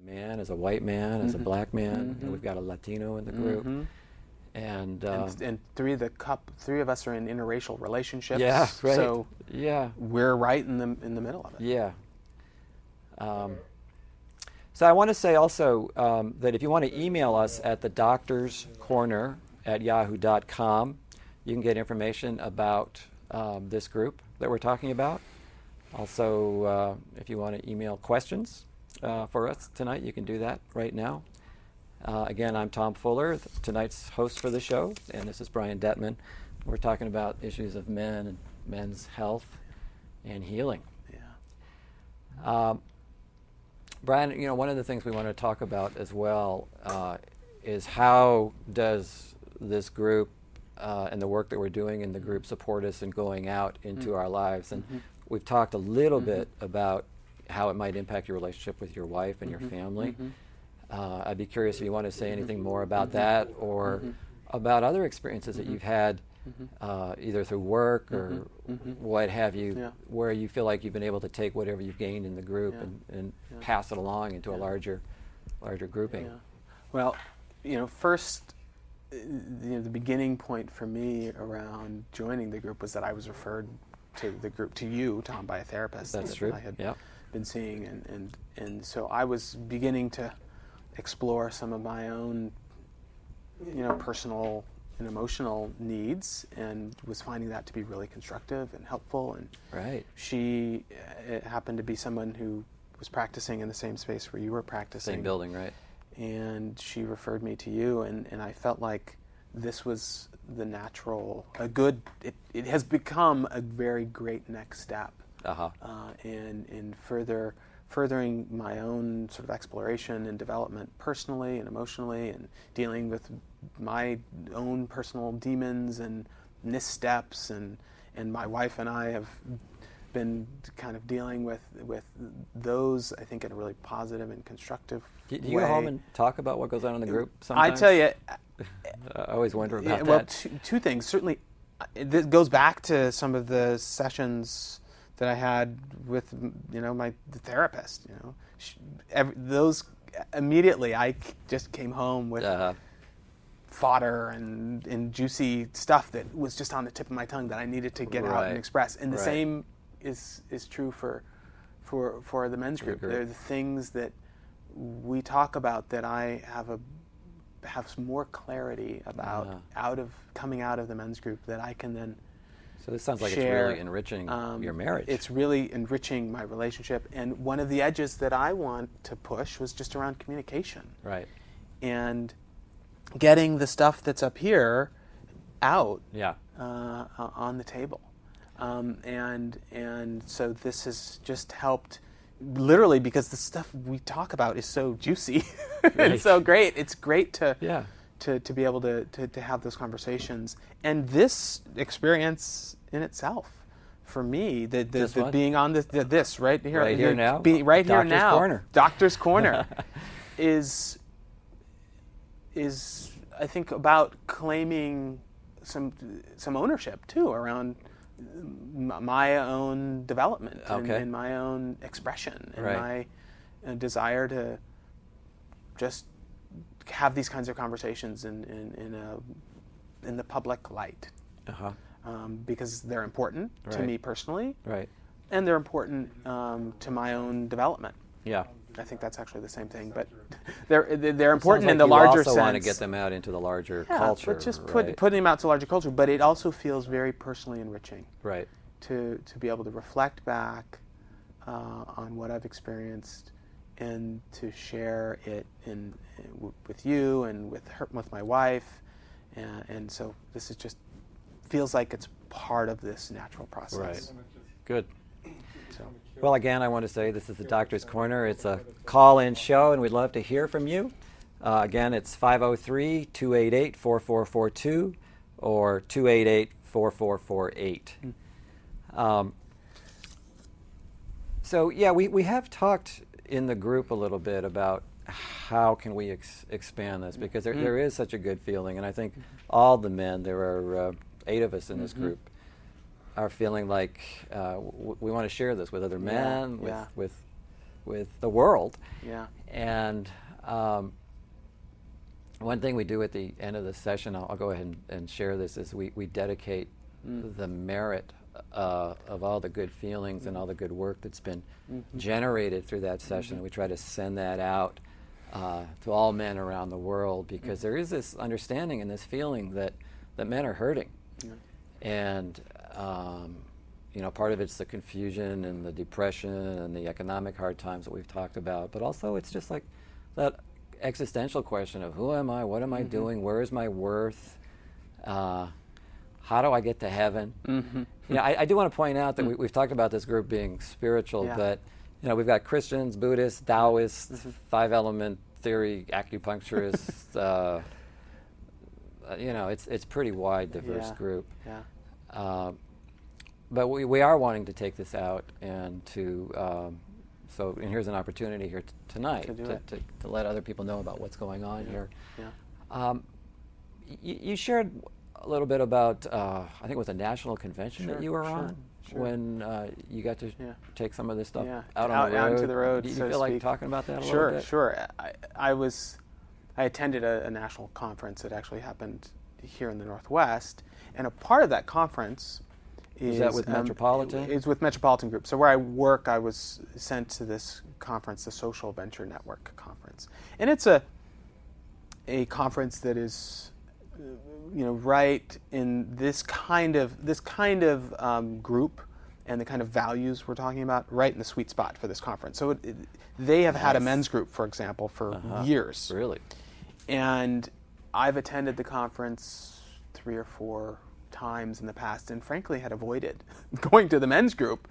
Man, as a white man, as a black man, and we've got a Latino in the group, and three of us are in interracial relationships. Yeah, right. So yeah, we're right in the middle of it. yeah. So I want to say also that if you want to email us at TheDoctorsCorner@yahoo.com, you can get information about this group that we're talking about. Also, if you want to email questions for us tonight, you can do that right now. Again, I'm Tom Fuller, tonight's host for the show, and this is Brian Detman. We're talking about issues of men and men's health and healing. Yeah. Brian, one of the things we want to talk about as well is how does this group and the work that we're doing in the group support us in going out into our lives. And we've talked a little bit about how it might impact your relationship with your wife and your family. I'd be curious if you want to say anything more about that or about other experiences that you've had either through work or what have you, where you feel like you've been able to take whatever you've gained in the group and pass it along into a larger grouping. Yeah. Well, first, the beginning point for me around joining the group was that I was referred to the group, to you, Tom, by a therapist. That's true. I had been seeing, and so I was beginning to explore some of my own, personal and emotional needs, and was finding that to be really constructive and helpful. And she happened to be someone who was practicing in the same space where you were practicing. Same building, right? And she referred me to you, and I felt like this was the natural, it has become a very great next step in furthering my own sort of exploration and development personally and emotionally, and dealing with my own personal demons and missteps, and my wife and I have been kind of dealing with those, I think, in a really positive and constructive way. Do you go home and talk about what goes on in the group sometimes? I tell you, I always wonder about that. Well, two things. Certainly, this goes back to some of the sessions that I had with the therapist. Those immediately, I just came home with fodder and juicy stuff that was just on the tip of my tongue that I needed to get out and express. And the same is true for the men's group. They're the things that we talk about that I have some more clarity about coming out of the men's group, that I can then So this sounds like share. It's really enriching your marriage. It's really enriching my relationship. And one of the edges that I want to push was just around communication. Right. And getting the stuff that's up here out on the table. And so this has just helped, literally, because the stuff we talk about is so juicy and so great. It's great to be able to have those conversations. And this experience in itself, for me, the being on this right here, right here now, right here now, Corner. Doctor's Corner, is I think about claiming some ownership too around my own development and my own expression and my desire to just have these kinds of conversations in the public light, because they're important to me personally, and they're important to my own development. Yeah, I think that's actually the same thing, but they're important in the you larger also sense. want to get them out into the larger culture, but just putting them out to larger culture. But it also feels very personally enriching, to be able to reflect back on what I've experienced, and to share it with you and with my wife, and so this is just feels like it's part of this natural process. Right. Good. Well, again, I want to say this is the Doctor's Corner. It's a call-in show, and we'd love to hear from you. Again, it's 503-288-4442 or 288-4448. So, we have talked in the group a little bit about how can we expand this, because there is such a good feeling, and I think all the men, there are 8 of us in this group, are feeling like we want to share this with other men, with with the world. Yeah. And one thing we do at the end of the session, I'll go ahead and share this, is we dedicate the merit of all the good feelings and all the good work that's been generated through that session. We try to send that out to all men around the world, because there is this understanding and this feeling that men are hurting. And part of it's the confusion and the depression and the economic hard times that we've talked about, but also it's just like that existential question of who am I, what am I doing, where is my worth, how do I get to heaven? I do want to point out that we've talked about this group being spiritual, but we've got Christians, Buddhists, Taoists, five-element theory, acupuncturists. It's pretty wide, diverse group. But we are wanting to take this out and to and here's an opportunity here tonight to let other people know about what's going on here. You shared a little bit about I think it was a national convention that you were on when you got to take some of this stuff out onto the road. Do you feel like talking about that a little bit? Sure. I attended a national conference that actually happened here in the Northwest, and a part of that conference is that with Metropolitan? It's with Metropolitan Group. So where I work, I was sent to this conference, the Social Venture Network Conference, and it's a conference that is, right in this kind of group and the kind of values we're talking about, right in the sweet spot for this conference. So they have had a men's group, for example, for years. Really? And I've attended the conference 3 or 4 times in the past, and frankly had avoided going to the men's group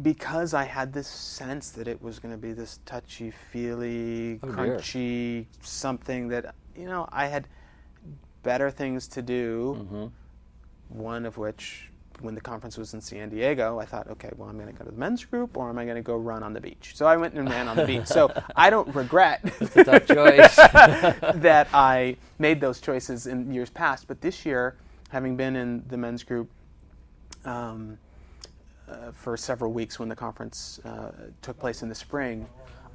because I had this sense that it was going to be this touchy-feely, crunchy something that, I had better things to do, one of which, when the conference was in San Diego, I thought, okay, well, I'm going to go to the men's group, or am I going to go run on the beach? So I went and ran on the beach. So I don't regret It's a tough choice. that I made those choices in years past. But this year, having been in the men's group for several weeks when the conference took place in the spring,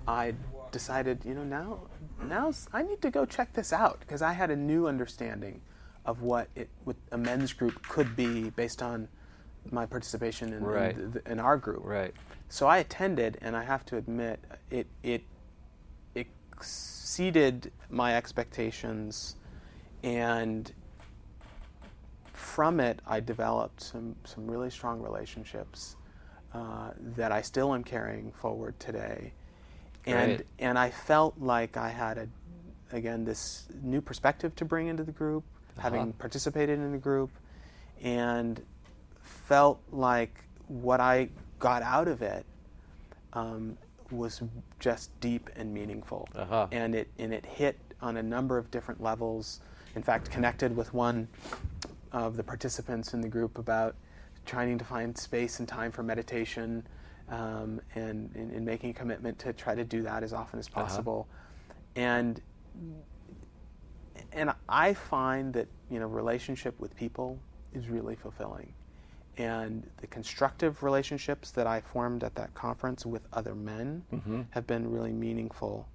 I decided, now I need to go check this out, because I had a new understanding of what a men's group could be based on my participation in our group. Right. So I attended, and I have to admit, it exceeded my expectations, and from it I developed some really strong relationships that I still am carrying forward today. And I felt like I had this new perspective to bring into the group, having participated in the group, and felt like what I got out of it was just deep and meaningful. And it hit on a number of different levels. In fact, connected with one of the participants in the group about trying to find space and time for meditation, and making a commitment to try to do that as often as possible. And I find that relationship with people is really fulfilling, and the constructive relationships that I formed at that conference with other men have been really meaningful